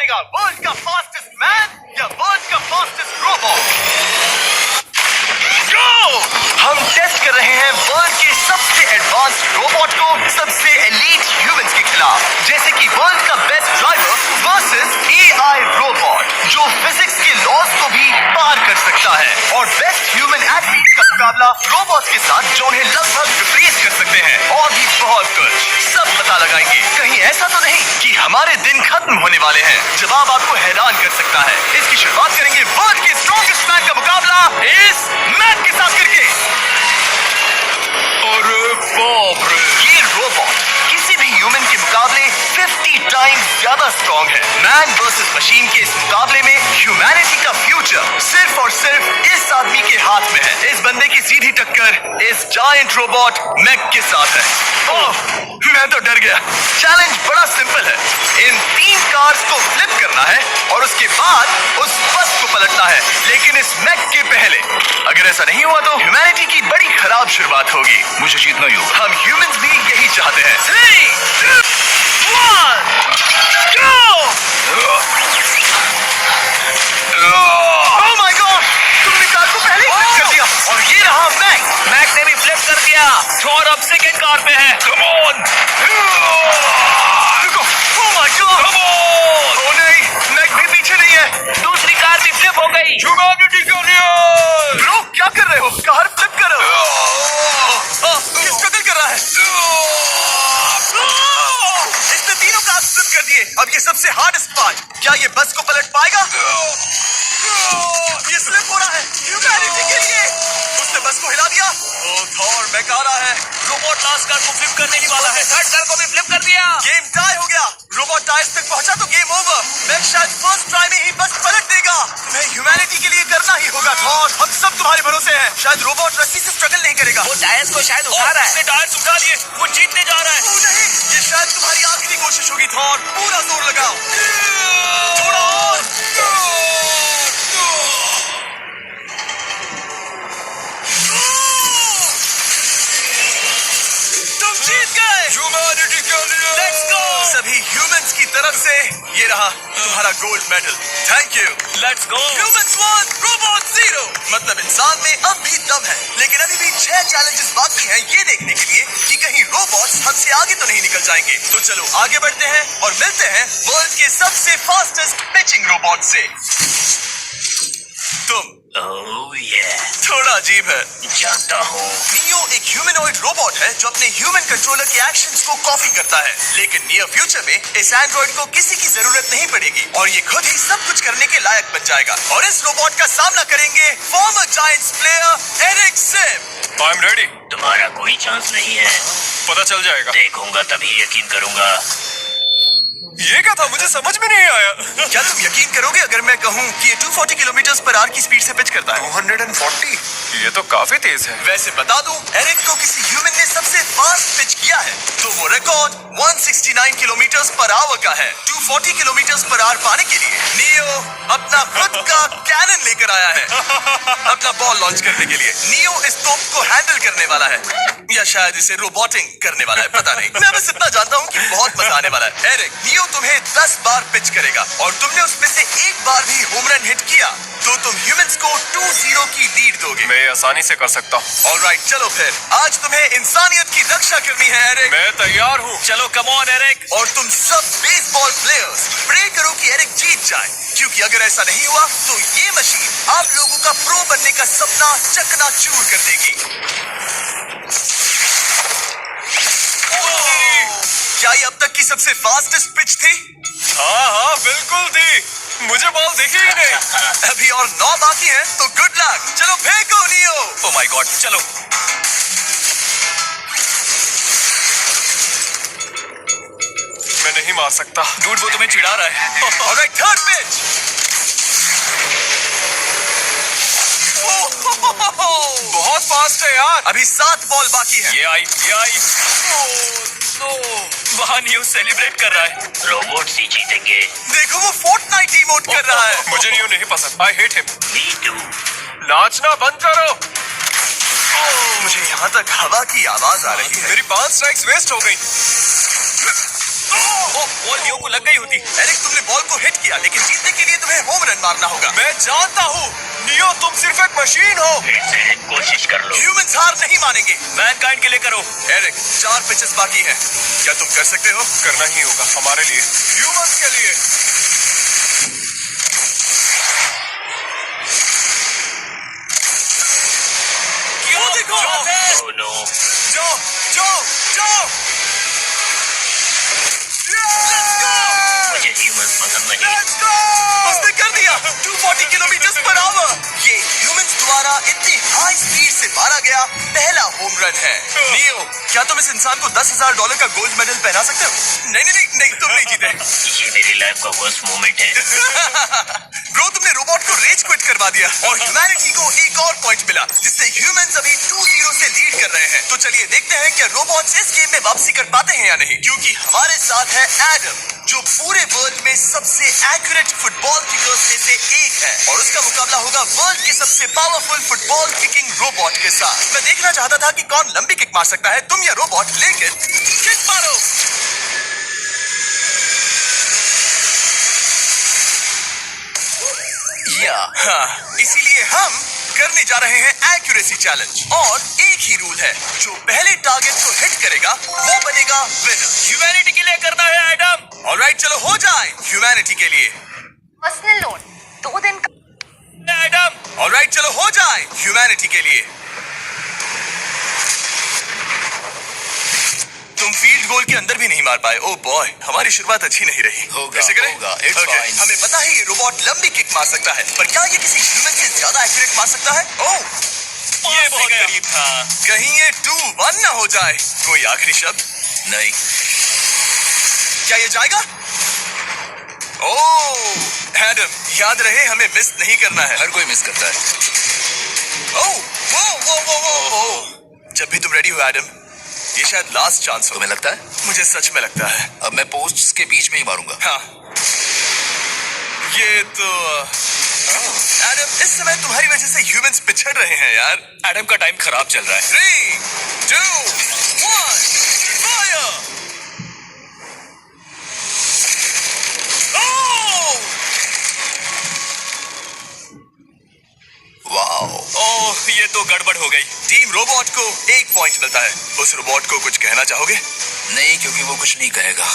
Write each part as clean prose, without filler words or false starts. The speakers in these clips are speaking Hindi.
वर्ल्ड का फास्टेस्ट मैन या वर्ल्ड का फास्टेस्ट रोबोट? हम टेस्ट कर रहे हैं वर्ल्ड के सबसे एडवांस्ड रोबोट को सबसे एलीट ह्यूमंस के खिलाफ, जैसे कि वर्ल्ड का best driver versus AI robot जो फिजिक्स के लॉज को भी पार कर सकता है, और बेस्ट ह्यूमन एथलीट का मुकाबला रोबोट्स के साथ जो उन्हें लगभग रिप्लेस कर सकते हैं, और भी बहुत कुछ सब पता लगाएंगे। कहीं ऐसा तो नहीं कि हमारे दिन खत्म होने वाले हैं? जवाब आपको हैरान कर सकता है। इसकी शुरुआत करेंगे वर्ल्ड के स्ट्रॉन्गेस्ट मैन का मुकाबला इस मैन के साथ करके। अरे बाप रे, ये रोबोट किसी भी ह्यूमन के मुकाबले 50 टाइम्स ज्यादा स्ट्रॉन्ग है। मैन वर्सेस मशीन के इस मुकाबले में ह्यूमैनिटी का फ्यूचर सिर्फ और सिर्फ इस आदमी के हाथ में है। इस बंदे की सीधी टक्कर इस जायंट रोबोट मैक के साथ है। ओह, मैं तो डर गया। चैलेंज बड़ा सिंपल है। इन 3 कार्स को फ्लिप करना है और उसके बाद उस बस को पलटना है, लेकिन इस मैक के पहले। अगर ऐसा नहीं हुआ तो ह्यूमैनिटी की बड़ी खराब शुरुआत होगी। मुझे जीतना ही होगा। हम ह्यूमंस भी यही चाहते हैं। 3, 2, 1, go! Oh my God! तुमने कार को पहले ही फ्लिप कर दिया, और ये रहा मैक। मैक ने भी फ्लिप कर दिया। थॉर अब सेकंड कार पे है। कम ऑन, रुको। Oh my God! Come on. Oh नहीं, मैक भी पीछे नहीं है। दूसरी कार भी फ्लिप हो गई। ब्रो, क्या कर रहे हो? कार फ्लिप करो। ये स्ट्रगल कर रहा है। इसने तीनों कार फ्लिप कर दिए। अब ये सबसे हार्डेस्ट पार्ट, क्या ये बस को पलट पाएगा? ये स्लिप हो रहा है ह्यूमैनिटी के लिए। उसने बस को हिला दिया। ओ थॉर, मैक आ रहा है। रोबोट लास्ट कार को फ्लिप करने ही वाला है। थर्ड कार को भी फ्लिप कर दिया। गेम टाई हो गया। रोबोट टायर्स तक पहुंचा तो गेम ओवर। मैक शायद फर्स्ट ट्राई में ही बस पलट देगा। तुम्हें ह्यूमैनिटी के लिए करना ही होगा थॉर। हम सब तुम्हारे भरोसे हैं। शायद रोबोट रस्सी से स्ट्रगल नहीं करेगा। वो टायर्स को शायद उठा रहा है। उसने टायर्स उठा लिए। वो जीतने जा रहा है। ओ नहीं, ये शायद तुम्हारी आखिरी कोशिश होगी थॉर। पूरा जोर लगाओ। थोड़ा और। तुम जीत गए। ह्यूमैनिटी के लिए लेट्स गो। सभी ह्यूमंस की तरफ से ये रहा तुम्हारा gold medal. Thank you. Let's go. Humans 1, robot 0। मतलब इंसान में अब भी दम है, लेकिन अभी भी 6 चैलेंजेस बाकी हैं ये देखने के लिए कि कहीं रोबोट्स हमसे आगे तो नहीं निकल जाएंगे। तो चलो आगे बढ़ते हैं और मिलते हैं वर्ल्ड के सबसे फास्टेस्ट पिचिंग रोबोट से। तुम ओह ये थोड़ा अजीब है, जानता हूँ। नियो एक ह्यूमनॉइड रोबोट है जो अपने ह्यूमन कंट्रोलर के एक्शंस को कॉपी करता है, लेकिन नियर फ्यूचर में इस एंड्रॉइड को किसी की जरूरत नहीं पड़ेगी और ये खुद ही सब कुछ करने के लायक बन जाएगा। और इस रोबोट का सामना करेंगे former Giants player Eric Sim. I am ready. तुम्हारा कोई चांस नहीं है। पता चल जाएगा। देखूंगा तभी यकीन करूंगा। ये क्या था, मुझे समझ में नहीं आया। क्या तुम यकीन करोगे अगर मैं कहूँ कि ये 240 किलोमीटर पर आवर की स्पीड से पिच करता है? 240? ये तो काफी तेज है। वैसे बता दूं, एरिक को किसी ह्यूमन ने सबसे फास्ट पिच किया है तो वो रिकॉर्ड 169 किलोमीटर पर आवर का है। 240 किलोमीटर पर आवर पाने के लिए नियो अपना खुद का कैनन लेकर आया है अपना बॉल लॉन्च करने के लिए। नियो इस तोप को हैंडल करने वाला है, या शायद इसे रोबोटिंग करने वाला है, पता नहीं। मैं बस इतना जानता हूँ कि बहुत मजा आने वाला है। एरिक, नियो तुम्हें 10 बार पिच करेगा और तुमने उसमें से एक बार भी होम रन हिट किया तो तुम ह्यूमंस को 2-0 की लीड दोगे। मैं आसानी से कर सकता हूँ। ऑलराइट, चलो फिर आज तुम्हें इंसानियत की रक्षा करनी है एरिक। मैं तैयार हूँ। चलो कम ऑन एरिक। और तुम सब बेसबॉल प्लेयर्स प्रे करो कि एरिक जीत जाए, क्योंकि अगर ऐसा नहीं हुआ तो ये मशीन आप लोगों का प्रो बनने का सपना चकनाचूर कर देगी। क्या ये अब तक की सबसे फास्टेस्ट पिच थी? हाँ बिल्कुल थी। मुझे बॉल दिखी ही नहीं। अभी और 9 बाकी हैं, तो गुड लक। चलो फेंको नियो। ओह माय गॉड, चलो। मैं नहीं मार सकता। डूड, वो तुम्हें चिढ़ा रहा है। Alright, third pitch. बहुत फास्ट है यार। अभी 7 बॉल बाकी हैं। ये आई। वहाँ न्यू सेलिब्रेट कर रहा है। रोबोट ही जीतेंगे। देखो वो फोर्टनाइट इमोट कर रहा है। मुझे नियो नहीं पसंद। I hate him. Me too. नाचना बंद करो। मुझे यहाँ तक हवा की आवाज आ रही है। मेरी 5 स्ट्राइक्स वेस्ट हो गई। बॉल नियो को लग गई होती। एरिक, तुमने बॉल को हिट किया दिया, लेकिन जीतने के लिए तुम्हें होम रन मारना होगा। मैं जानता हूँ नियो, तुम सिर्फ एक मशीन हो। कोशिश कर लो। ह्यूमंस हार नहीं मानेंगे। मैनकाइंड के लिए करो। एरिक, 4 पिचेस बाकी हैं। क्या तुम कर सकते हो? करना ही होगा हमारे लिए, ह्यूमंस के लिए। क्यों देखो। Oh no. जाओ, जाओ, जाओ। मुझे ह्यूमंस पसंद नहीं। Let's go! उसने कर दिया 240 किलोमीटर पर आवर। ये ह्यूमंस द्वारा इतनी हाई स्पीड से मारा गया पहला होम रन है। नियो, क्या तुम इस इंसान को $10,000 का गोल्ड मेडल पहना सकते हो? नहीं नहीं नहीं, तुम नहीं जीते। ये मेरी लाइफ का वर्स्ट मोमेंट है। ब्रो, तुमने रोबोट को रेज क्विट करवा दिया और ह्यूमैनिटी को एक और पॉइंट मिला, जिससे ह्यूमंस अभी 2-0 से लीड कर रहे हैं। तो चलिए देखते हैं कि रोबोट्स इस गेम में वापसी कर पाते हैं या नहीं, क्योंकि हमारे साथ है एडम, जो पूरे वर्ल्ड में सबसे एक्यूरेट फुटबॉल किकर्स में से एक है, और उसका मुकाबला होगा वर्ल्ड के सबसे पावरफुल फुटबॉल किकिंग रोबोट के साथ। मैं देखना चाहता था कि कौन लंबी किक मार सकता है, तुम या रोबोट, लेकिन किक मारो। हाँ, इसीलिए हम करने जा रहे हैं एक्यूरेसी चैलेंज, और एक ही रूल है, जो पहले टारगेट को हिट करेगा वो बनेगा विनर। ह्यूमैनिटी के लिए करना है एडम। ऑलराइट, चलो हो जाए ह्यूमैनिटी के लिए। पर्सनल लोन 2 दिन का। एडम। ऑलराइट, चलो हो जाए ह्यूमैनिटी के लिए। तुम फील्ड गोल के अंदर भी नहीं मार पाए। ओह बॉय, हमारी शुरुआत अच्छी नहीं रही। होगा, कैसे करें? होगा, it's Okay, fine. हमें पता है ये रोबोट लंबी किक मार सकता है, पर क्या ये किसी ह्यूमन से ज्यादा एक्यूरेट मार सकता है? ओह, ये बहुत करीब था। कहीं ये 2-1 ना हो जाए। कोई आखिरी शब्द? नहीं। क्या ये जाएगा? ओह एडम, याद रहे हमें मिस नहीं करना है। हर कोई मिस करता है। ओह वो वो वो वो वो। जब भी तुम रेडी हो एडम, ये शायद लास्ट चांस हो। तुम्हें लगता है? मुझे सच में लगता है। अब मैं पोस्ट्स के बीच में ही मारूंगा। हाँ, ये तो एडम, इस समय तुम्हारी वजह से ह्यूमंस पिछड़ रहे हैं यार। एडम का टाइम खराब चल रहा है। 3, 2, 1, फायर! वाओ। ओह, ये तो गड़बड़ हो गई। टीम रोबोट को 1 पॉइंट मिलता है। उस रोबोट को कुछ कहना चाहोगे? नहीं, क्योंकि वो कुछ नहीं कहेगा।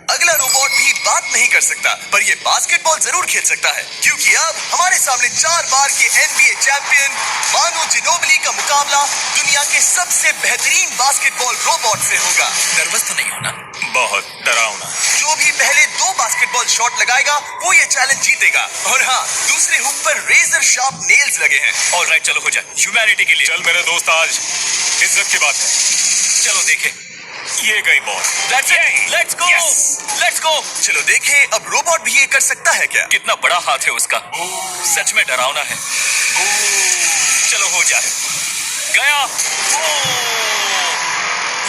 अगला रोबोट भी बात नहीं कर सकता, पर ये बास्केटबॉल जरूर खेल सकता है, क्योंकि अब हमारे सामने 4 बार के NBA चैंपियन मानु जिनोबिली का मुकाबला दुनिया के सबसे बेहतरीन बास्केटबॉल रोबोट से होगा। नर्वस तो नहीं होना? बहुत डरावना। जो भी पहले 2 बास्केटबॉल शॉट लगाएगा वो ये चैलेंज जीतेगा। और हाँ, दूसरे हुक पर रेजर शार्प नेल्स लगे हैं। ऑलराइट, चलो हो जाए ह्यूमैनिटी के लिए। चल मेरे दोस्त, आज इज्जत की बात है। चलो देखे। ये गई ball. That's it. Let's go. Let's go. चलो देखें अब रोबोट भी ये कर सकता है क्या? कितना बड़ा हाथ है उसका। सच में डरावना है। चलो हो जाए। गया।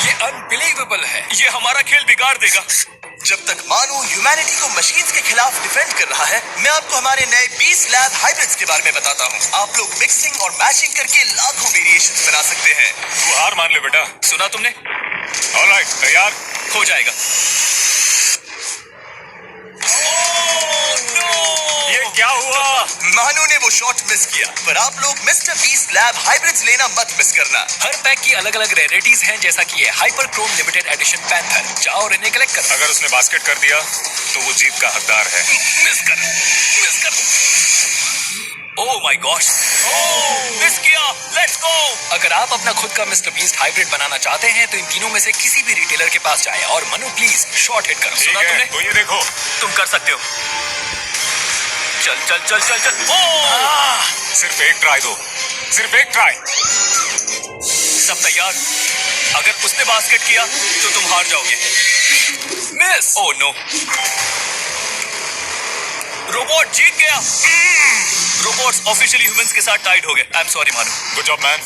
ये अनबिलीवेबल है। ये हमारा खेल बिगाड़ देगा। जब तक मानो ह्यूमैनिटी को मशीन्स के खिलाफ डिफेंड कर रहा है, मैं आपको हमारे नए 20 लैब हाइब्रिड्स के बारे में बताता हूँ। आप लोग मिक्सिंग और मैचिंग करके लाखों वेरिएशंस बना सकते हैं। तू हार मान ले बेटा। सुना तुमने? ऑलराइट, तैयार? हो जाएगा। ये क्या हुआ? मानो ने वो शॉट मिस किया, पर आप लोग मिस्टर 20 लैब हाइब्रिड्स लेना मत मिस करना। हर पैक की अलग अलग रेयरिटीज हैं, जैसा कि ये hyper Chrome limited edition panther. जाओ और इन्हें कलेक्ट करो। अगर उसने बास्केट कर दिया तो वो जीत का हकदार है। मिस कर। ओह माय गॉश, मिस किया। Let's go. अगर आप अपना खुद का मिस्टर बीस्ट हाइब्रिड बनाना चाहते हैं तो इन तीनों में से किसी भी रिटेलर के पास जाएं और मनु प्लीज शॉट हिट करो। ठीक सुना है, तुमने? तो ये देखो। तुम कर सकते हो। चल। ओह! सिर्फ एक ट्राई दो, सिर्फ एक ट्राई। सब तैयार? अगर उसने बास्केट किया तो तुम हार जाओगे। मिस। ओह नो, रोबोट जीत गया। रोबोट्स ऑफिशियली ह्यूमंस के साथ टाइड हो गए। आई एम सॉरी मानु। Good job man.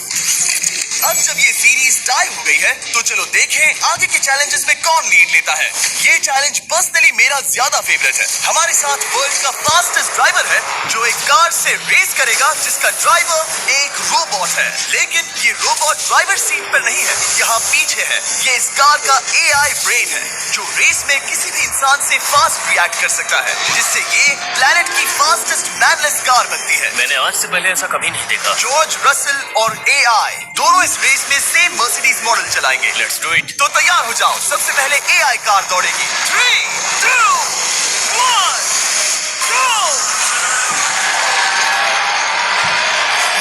अब जब ये सीरीज टाई हो गई है, तो चलो देखें आगे के चैलेंजेस में कौन लीड लेता है। ये चैलेंज पर्सनली मेरा ज्यादा फेवरेट है। हमारे साथ वर्ल्ड का फास्टेस्ट ड्राइवर है जो एक कार से रेस करेगा जिसका ड्राइवर एक रोबोट है। लेकिन ये रोबोट ड्राइवर सीट पर नहीं है, यहाँ पीछे है। ये इस कार का AI ब्रेन है जो रेस में किसी भी इंसान से फास्ट रिएक्ट कर सकता है, जिससे ये प्लेनेट की फास्टेस्ट मैनलेस कार बनती है। मैंने आज से पहले ऐसा कभी नहीं देखा। जॉर्ज रसल और AI दोनों इस रेस में सेम मर्सिडीज मॉडल चलाएंगे। Let's do it. तो तैयार हो जाओ, सबसे पहले AI कार दौड़ेगी। 3, 2, 1, go!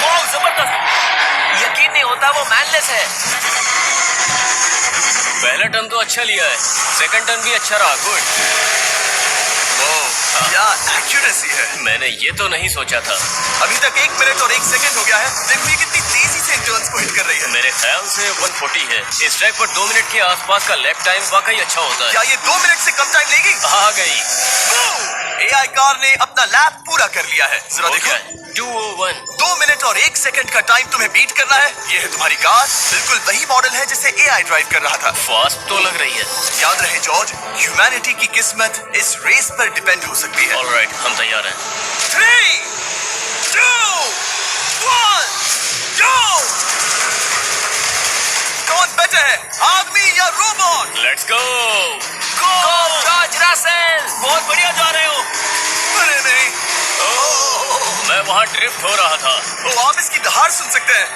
वाह, जबरदस्त। यकीन नहीं होता वो मैनलेस है। पहला टर्न तो अच्छा लिया है, सेकंड टर्न भी अच्छा रहा। गुड। क्या एक्यूरेसी है। मैंने ये तो नहीं सोचा था। अभी तक 1 मिनट और 1 सेकंड हो गया है। देखो ये कितनी तेजी से इन टर्न्स को हिट कर रही है। मेरे ख्याल से 140 है। इस ट्रैक पर 2 मिनट के आसपास का लैप टाइम वाकई अच्छा होता है। क्या ये 2 मिनट से कम टाइम लेगी? आ गई। AI कार ने अपना लैप पूरा कर लिया है। जरा देखो, 201। 2 मिनट और 1 सेकंड का टाइम तुम्हें बीट करना है। ये है तुम्हारी कार, बिल्कुल वही मॉडल है जिसे AI ड्राइव कर रहा था। फास्ट तो लग रही है। याद रहे जॉर्ज, ह्यूमैनिटी की किस्मत इस रेस पर डिपेंड हो सकती है। ऑलराइट, हम तैयार हैं। 3, 2, 1, go! कौन बेटर है, आदमी या robot? Let's go. Go George Russell, बहुत बढ़िया जा रहे हो। अरे नहीं, मैं वहाँ ड्रिफ्ट हो रहा था। ओ आप इसकी दहाड़ सुन सकते हैं।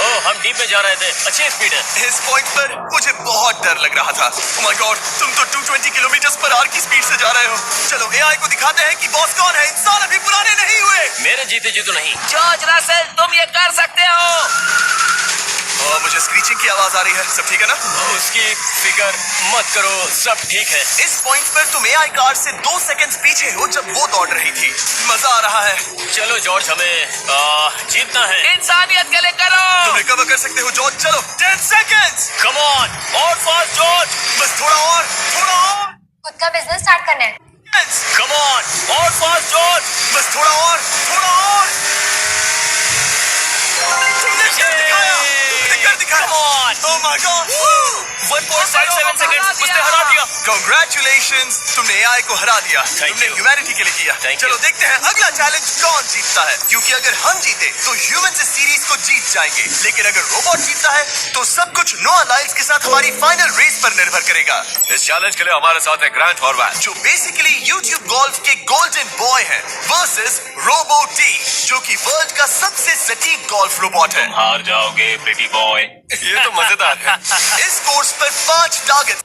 ओह, हम डीप में जा रहे थे। अच्छी स्पीड है। इस पॉइंट पर मुझे बहुत डर लग रहा था। ओह माय गॉड, तुम तो 220 किलोमीटर पर आवर की स्पीड से जा रहे हो। चलो AI को दिखाते हैं कि बॉस कौन है। इंसान अभी पुराने नहीं हुए। मेरे जीते जी तो नहीं। जॉर्ज रसेल, तुम ये कर सकते हो। और मुझे स्क्रीचिंग की आवाज आ रही है। सब ठीक है ना? उसकी फिकर मत करो, सब ठीक है। इस पॉइंट पर तुम AI कार से 2 सेकंड पीछे हो जब वो दौड़ रही थी। मजा आ रहा है। चलो जॉर्ज, हमें जीतना है। इंसानियत के लिए करो। तुम रिकवर कर सकते हो जॉर्ज। चलो 10 सेकंड्स। कम ऑन, और फास्ट जॉर्ज। बस थोड़ा और, थोड़ा और। खुद का बिजनेस स्टार्ट करना है। कम ऑन, और फास्ट जॉर्ज। बस थोड़ा और, थोड़ा और। तुमने कर दिखाया, तुमने कर दिखाया। Come on. Oh my God. 1.57 second, उसने हरा दिया। Congratulations, तुमने AI को हरा दिया। तुमने you. ह्यूमैनिटी के लिए किया। Thank चलो you. देखते हैं अगला चैलेंज कौन जीतता है, क्योंकि अगर हम जीते तो ह्यूमंस इस सीरीज को जीत जाएंगे, लेकिन अगर रोबोट जीतता है तो सब कुछ नोआ लाइल्स के साथ हमारी फाइनल रेस पर निर्भर करेगा। इस चैलेंज के लिए हमारे साथ है ग्रैंड फॉरवर्ड जो बेसिकली YouTube गोल्फ के गोल्डन बॉय हैं वर्सेस रोबो टी, जो कि वर्ल्ड का सबसे सटीक गोल्फ रोबोट है। हार जाओगे प्रिटी बॉय। ये तो मजेदार है। इस कोर्स पर 5 टारगेट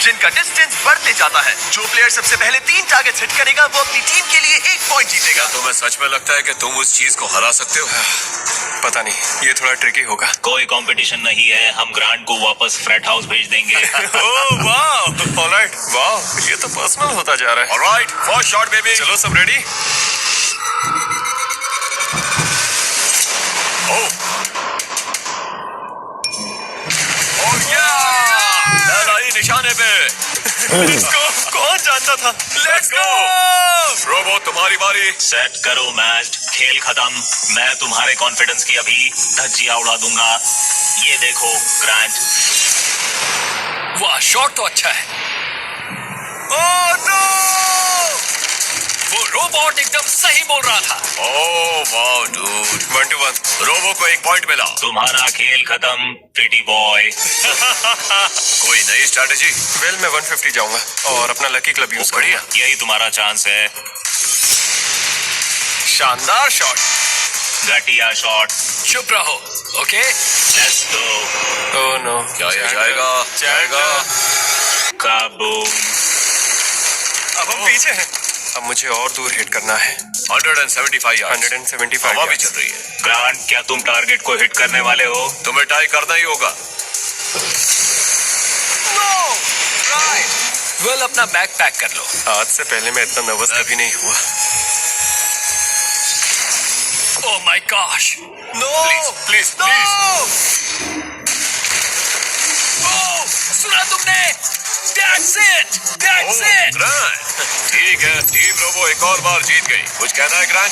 जिनका डिस्टेंस बढ़ते जाता है। जो प्लेयर सबसे पहले 3 टारगेट हिट करेगा वो अपनी टीम के लिए 1 पॉइंट जीतेगा। तुम्हें सच में लगता है कि तुम उस चीज को हरा सकते हो? पता नहीं, ये थोड़ा ट्रिकी होगा। कोई कंपटीशन नहीं है, हम ग्रांट को वापस फ्रेट हाउस भेज देंगे। ओह वाह, ऑलराइट, वाह, ये तो पर्सनल होता जा रहा है। Alright, first shot baby. चलो सब रेडी? ओह निशाने पे। इसको कौन जानता था? लेट्स गो रोबो, तुम्हारी बारी। सेट करो मैच, खेल खत्म। मैं तुम्हारे कॉन्फिडेंस की अभी धज्जियां उड़ा दूंगा। ये देखो ग्रांट। वाह, शॉट तो अच्छा है। Oh no! वो रोबोट एकदम सही बोल रहा था। ओह वाह डूड, 1-1। रोबो को 1 पॉइंट मिला। तुम्हारा खेल खत्म प्रिटी बॉय। कोई नई स्ट्रैटेजी? वेल, मैं 150 जाऊंगा और अपना लकी क्लब यूज करूंगा। यही तुम्हारा चांस है। शानदार शॉट। घटिया शॉट। चुप रहो, okay? Let's go. Oh no, क्या जाएगा? जाएगा। काबूम। अब हम पीछे हैं। अब मुझे और दूर हिट करना है। 175 यार्ड्स। 175 हवा भी चल रही है। ग्रांट, क्या तुम टारगेट को हिट करने वाले हो? तुम्हें टाई करना ही होगा। वेल, अपना बैग पैक कर लो। आज से पहले मैं इतना नर्वस कभी नहीं हुआ। Oh my gosh, no please no! Oh, सुना तुमने? That's it! That's it! Grant, ठीक है, टीम रोबो एक और बार जीत गई। कुछ कहना है ग्रांट?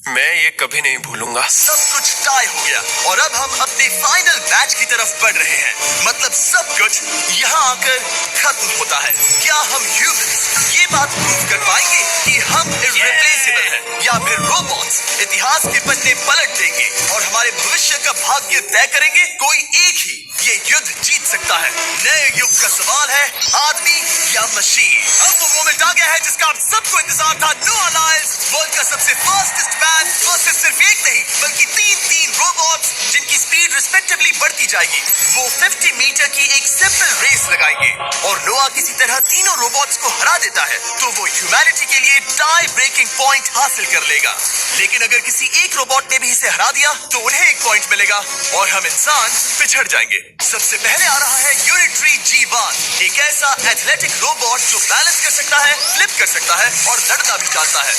मैं ये कभी नहीं भूलूंगा। सब कुछ टाई हो गया और अब हम अपने फाइनल मैच की तरफ बढ़ रहे हैं। मतलब सब कुछ यहाँ आकर खत्म होता है। क्या हम ह्यूमंस ये बात प्रूव कर पाएंगे कि हम इररिप्लेसेबल हैं, या फिर रोबोट्स इतिहास के पन्ने पलट देंगे और हमारे भविष्य का भाग्य तय करेंगे? कोई एक ही ये युद्ध जीत सकता है। नए युग का सवाल है, आदमी या मशीन। अब वो मोमेंट आ गया है जिसका आप सबको इंतजार था। नोआ लाइल्स वर्ल्ड का सबसे फास्टेस्ट मैन वर्सेस सिर्फ एक नहीं बल्कि तीन रोबोट्स जिनकी स्पीड रिस्पेक्टिवली बढ़ती जाएगी। वो 50 मीटर की एक सिंपल रेस लगाएंगे और नोआ किसी तरह तीनों रोबोट्स को हरा देता है तो वो ह्यूमैनिटी के लिए टाई ब्रेकिंग पॉइंट हासिल कर लेगा। लेकिन अगर किसी एक रोबोट ने भी इसे हरा दिया तो उन्हें एक पॉइंट मिलेगा और हम इंसान पिछड़ जाएंगे। सबसे पहले आ रहा है यूनिट्री G1, एक ऐसा एथलेटिक रोबोट जो बैलेंस कर सकता है, फ्लिप कर सकता है और लड़ना भी जानता है।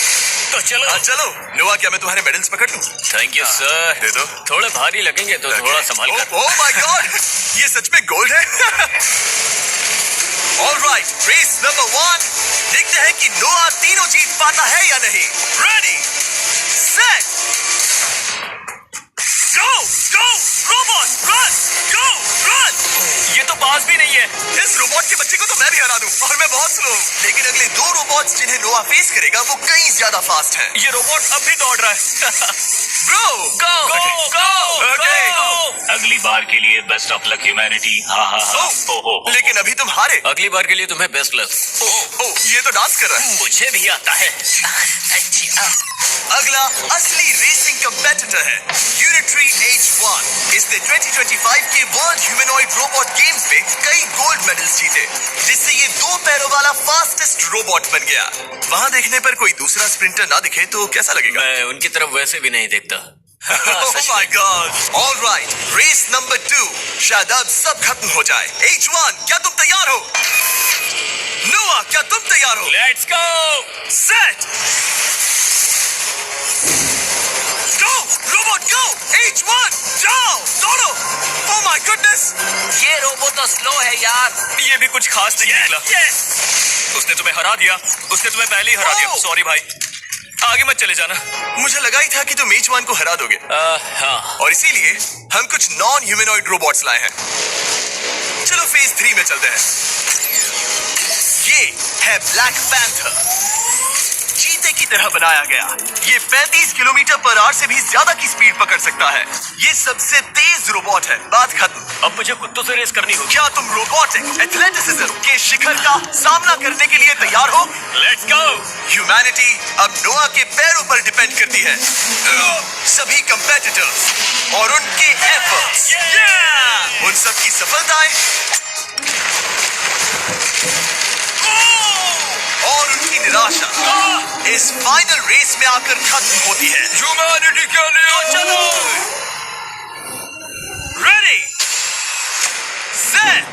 तो चलो। हाँ चलो। नोआ, क्या मैं तुम्हारे मेडल्स पकड़ लूं? Thank you sir. दे दो। थोड़े भारी लगेंगे तो थोड़ा संभाल कर। ओह माय गॉड, ये सच में गोल्ड है। Alright, race number 1। देखते हैं कि नोआ तीनों जीत पाता है या नहीं। रेडी, सेट, गो गो रोबोट, रन गो रन। ये तो पास भी नहीं है। इस रोबोट के बच्चे को तो मैं भी हरा दूं और मैं बहुत स्लो हूं। लेकिन अगले 2 रोबोट्स जिन्हें नोआ फेस करेगा वो कहीं ज्यादा फास्ट हैं। ये रोबोट अब भी दौड़ रहा है। ब्रो गो गो Okay. अगली बार के लिए बेस्ट ऑफ लक ह्यूमैनिटी। हाँ हाँ हाँ। ओहो, लेकिन अभी तुम हारे। अगली बार के लिए तुम्हें बेस्ट लक। ओह, ये तो डांस कर रहा है। मुझे भी आता है। अगला असली रेसिंग कंपेटिटर है यूनिट्री H1। इसने 2025 के वर्ल्ड ह्यूमनॉइड रोबोट गेम्स में कई गोल्ड मेडल्स जीते, जिससे ये 2 पैरों वाला फास्टेस्ट रोबोट बन गया। वहाँ देखने पर कोई दूसरा स्प्रिंटर ना दिखे तो कैसा लगेगा? मैं उनकी तरफ वैसे भी नहीं देखता। Oh my God! All right, race number 2 शायद अब सब खत्म हो जाए। H1, क्या तुम तैयार हो? नोआ, क्या तुम तैयार हो? Let's go. Set, go robot go. H1, जाओ दौड़ो। Oh my goodness! ये रोबोट तो स्लो है यार। ये भी कुछ खास नहीं निकला। उसने तुम्हें हरा दिया। उसने तुम्हें पहले ही हरा दिया। सॉरी भाई, आगे मत चले जाना। मुझे लगा ही था कि तुम H1 को हरा दोगे। हाँ। और इसीलिए हम कुछ नॉन ह्यूमनॉइड रोबोट्स लाए हैं। चलो फेज 3 में चलते हैं। ये है ब्लैक पैंथर, चीते की तरह बनाया गया। ये 35 किलोमीटर पर आवर से भी ज्यादा की स्पीड पकड़ सकता है। ये सबसे तेज रोबोट है। बात खत्म। अब मुझे कुत्तों से रेस करनी होगी। क्या तुम रोबोटिक एथलेटिसिज्म के शिखर का सामना करने के लिए तैयार हो? Let's go. ह्यूमैनिटी अब नोआ के पैरों पर डिपेंड करती है। सभी कंपेटिटर्स और उनके एफर्ट्स, उन सब की सफलताएं और उनकी निराशा इस फाइनल रेस में आकर खत्म होती है। ह्यूमैनिटी के लिए चलो। रेडी, सेट,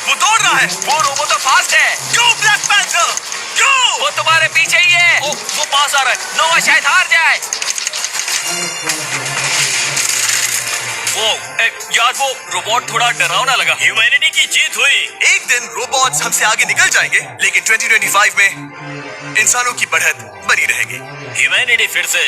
वो दौड़ रहा है। वो रोबोट तो फास्ट है। गो ब्लैक पैंथर, गो। वो तुम्हारे पीछे ही है। वो पास आ रहा है। नोआ शायद हार जाए। यार वो रोबोट थोड़ा डरावना लगा। ह्यूमैनिटी की जीत हुई। एक दिन रोबोट्स हमसे आगे निकल जाएंगे, लेकिन 2025 में इंसानों की बढ़त बनी रहेगी। ह्यूमैनिटी फिर से